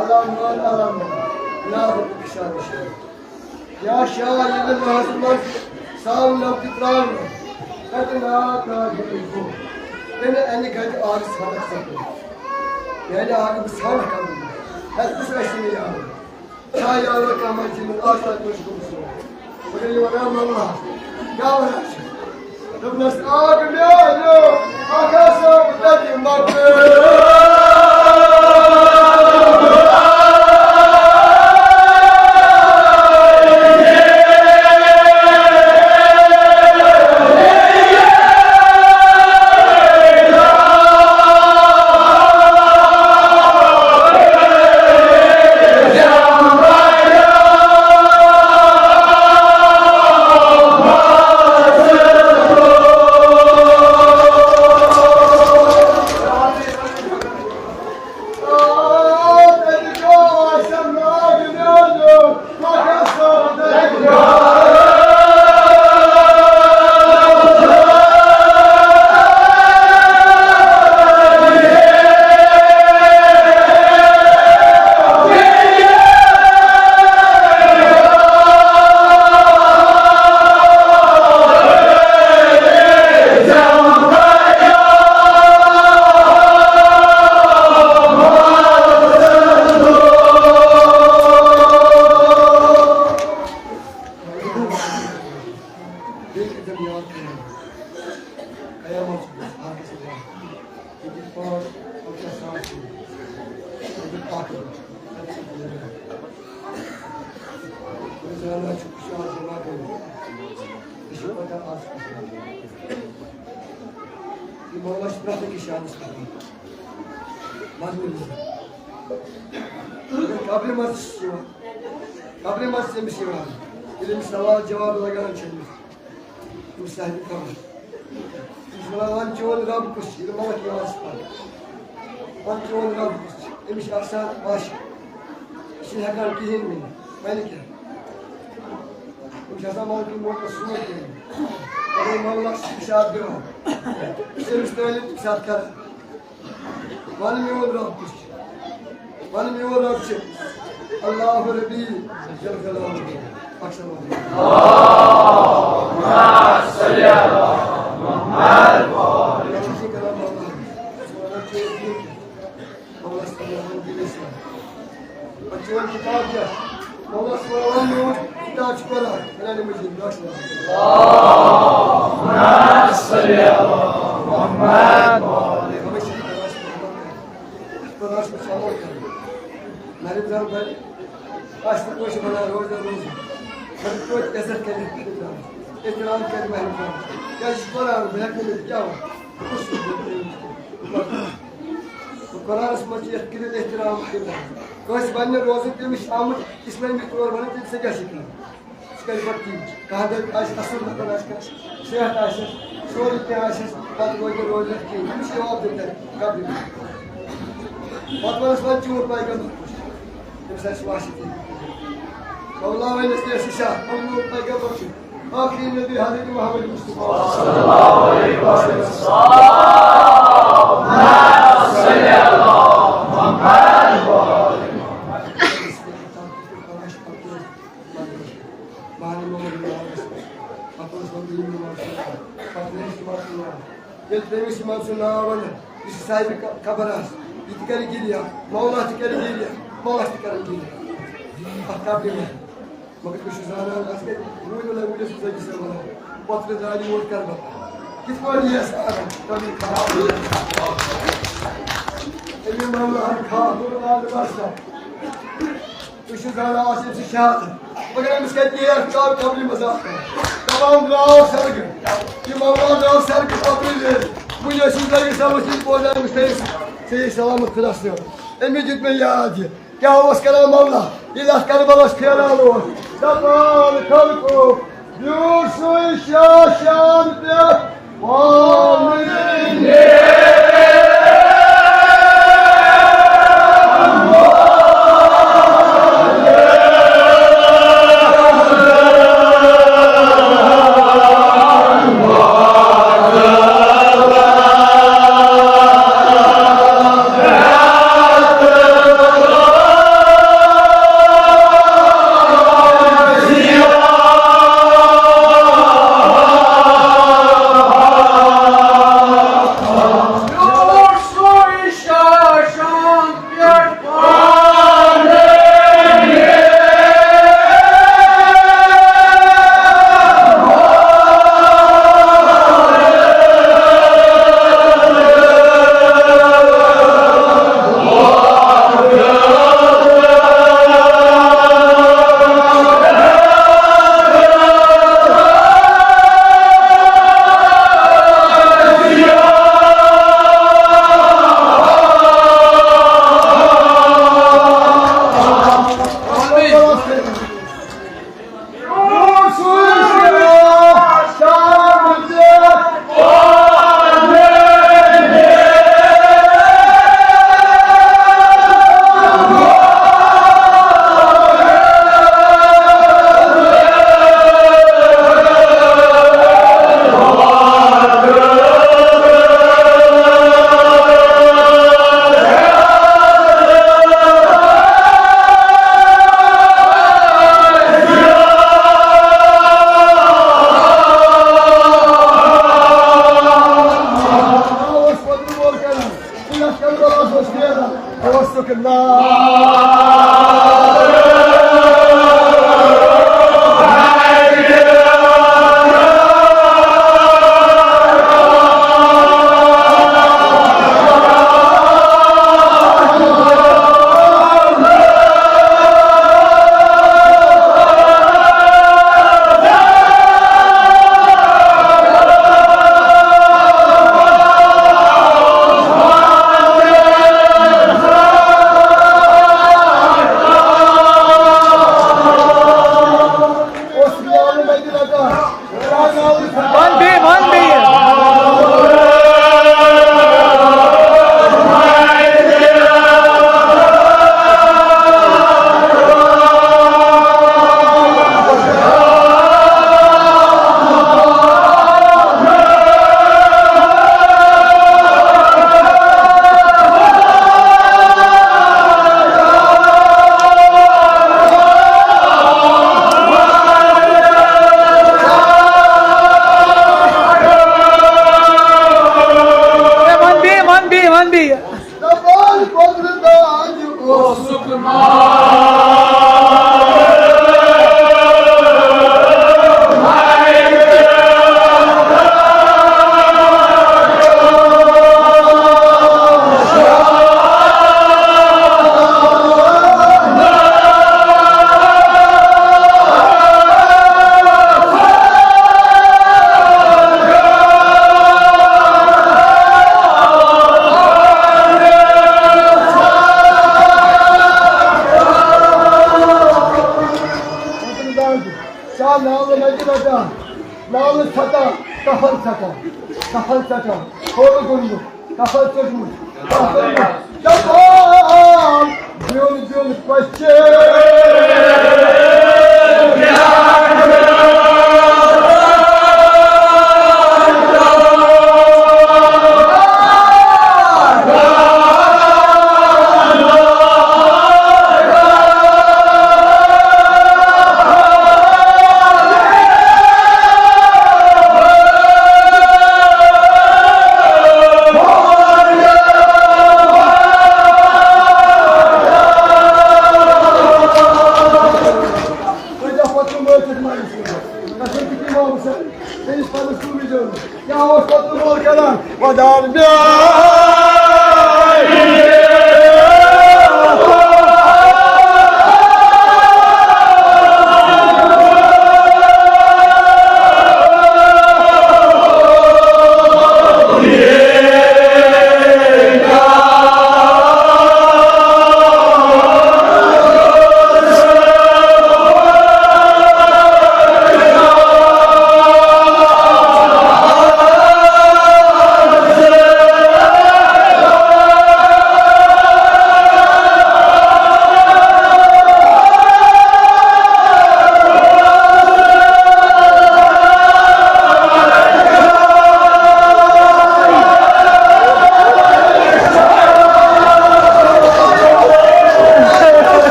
Alam. Lazım kışan şey. Ya şahidin hazırlar. Sağlam tıklar. Kadına kadın. Beni en kadar ağrı sağlık sakın. Yani ağrı bir sağlık kalın. Hep bu süreçte ya. Çay yağlı kamacının ağaçlar koşkusu. Buraya yuvarlan Allah. Yavrum. Rıbnas ağrım ya. Akasım dedim bakın. Kabri masası bir şey var. Bilim savaş cevabı da gelen çelmiş. Bu sahibi kalmış. Müslüman çoğun Rab kuş, ilmamak yavaş var. An çoğun Rab kuş. Demiş aksan baş. İşin hakar kihin mi? Melike. Bu zaman bir morta sunu ki. Orayı mağlak bir saat bir var. İşte müstehli bir saat kar. Benim yol Rab kuş. Benim yol Rab kuş. Allahu Rabbi Celle Celaluhu. Akşam oldu. Allahümme salli ala Muhammed ve aleyhi ve sellem. Allah sallallahu aleyhi ve sellem. Açılan kitap ya. Allah sallallahu aleyhi ve sellem kitap çıkara. Helalimizi başlayalım. Allahümme salli ala Muhammed ve aleyhi ve sellem. Meryem Zahra Açtık koşu bana rozda rozda. Hadi koş eser kelim. İhtiram kelim Meryem Zahra. Ya şu Kur'an'ı bırakmadık ya. Bu Kur'an ismacı yetkili ihtiram kelim. Koş bana rozda demiş Ahmet İsmail bir kurbanı kimse gerçekten. Çıkarı bakayım. Kahadır asıl bakın aşkına. Şeyh Ayşe. Şoğlukta Ayşe. Hadi koyda rozda ki. Bir şey oldu der. Kabri. Fatma İsmail Cumhurbaşkanı bakmış. Kimse şuaşit değil. Allah'a ve nesliye şişa. Allah'ın peygamberci. Akhi Nebi Hazreti Muhammed Mustafa. Sallallahu aleyhi ve sellem. Allahümme salli ala Muhammed ve aleyhi ve sellem. Bizi sahibi kabaraz. Dikari geliyor. Mağla dikari geliyor. Mağla dikari geliyor. Ahkam değil mi? Vakit kuşu zaten asker. Rüyla öyle söze gitse bana. Patlı dali vur karma. Git var ya sana. Tabii kahve. Emin Allah'ın kahvurlarını başla. Kuşu zaten aşırı şahat. Bakın misket yer kabri mazak. Tamam bravo sargı. İmamlar bravo sargı kabri. Bu yaşındaki savaşın boyunca müsteyiz. Seyir selamet kılasıyor. Emir gitme ya hadi. Ya vaskaram Allah. İlah karıma vaskara olur. Zapal kalku. Yursu şaşandı. Amin.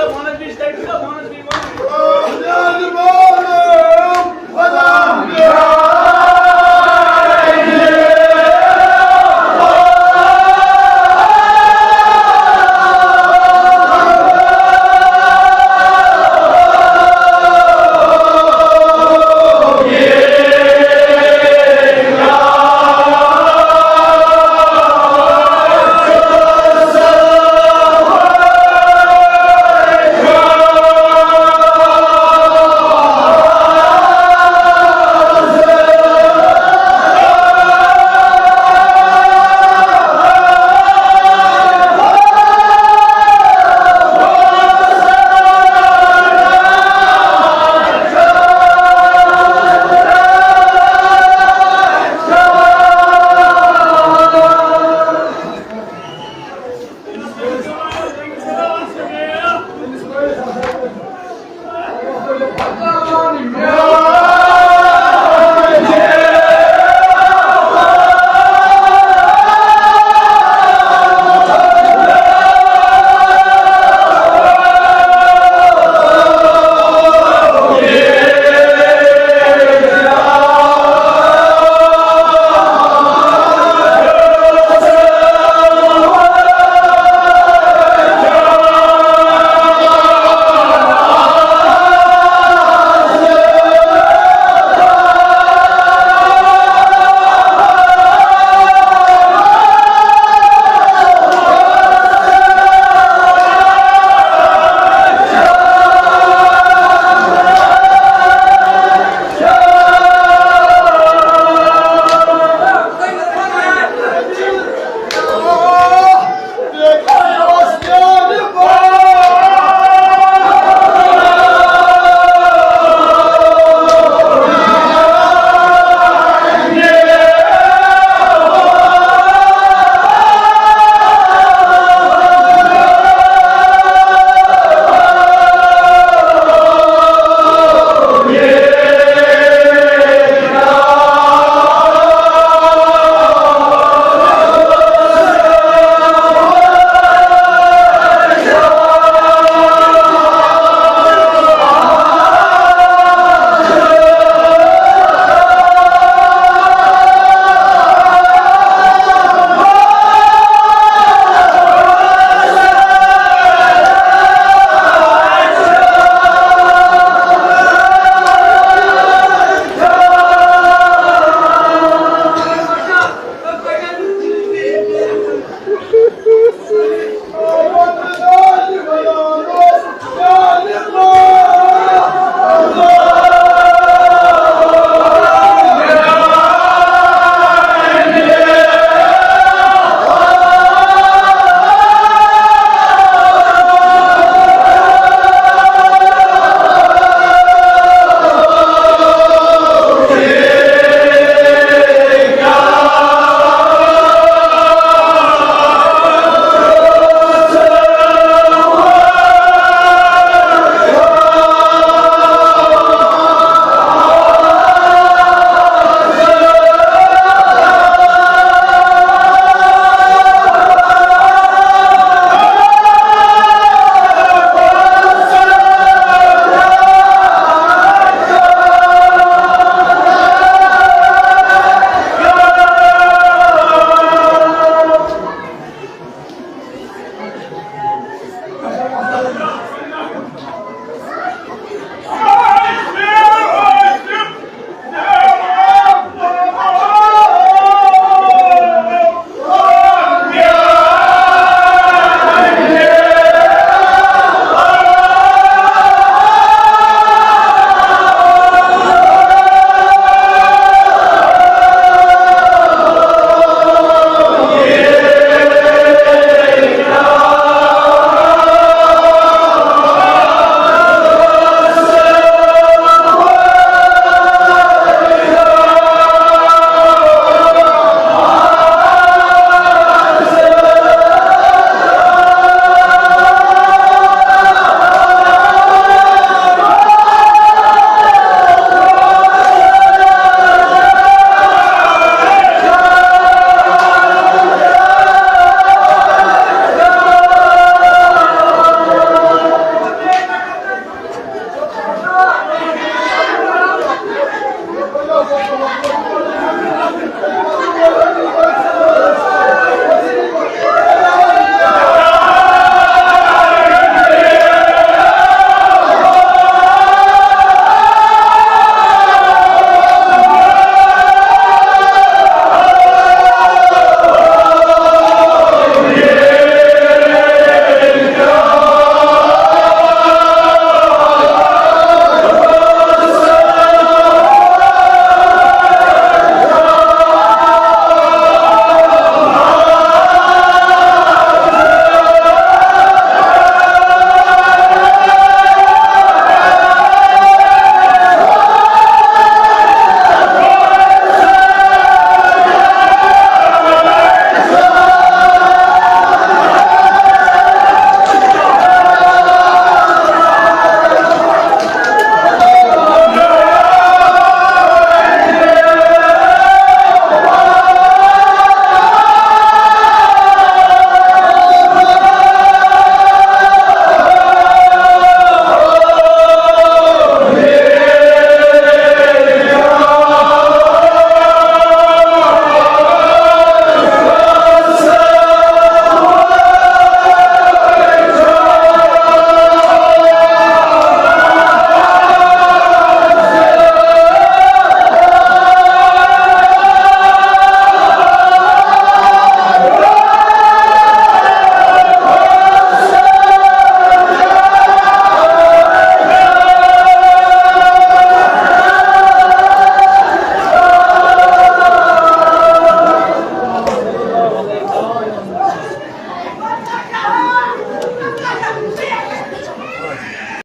का बोनस भी स्टार्ट का बोनस भी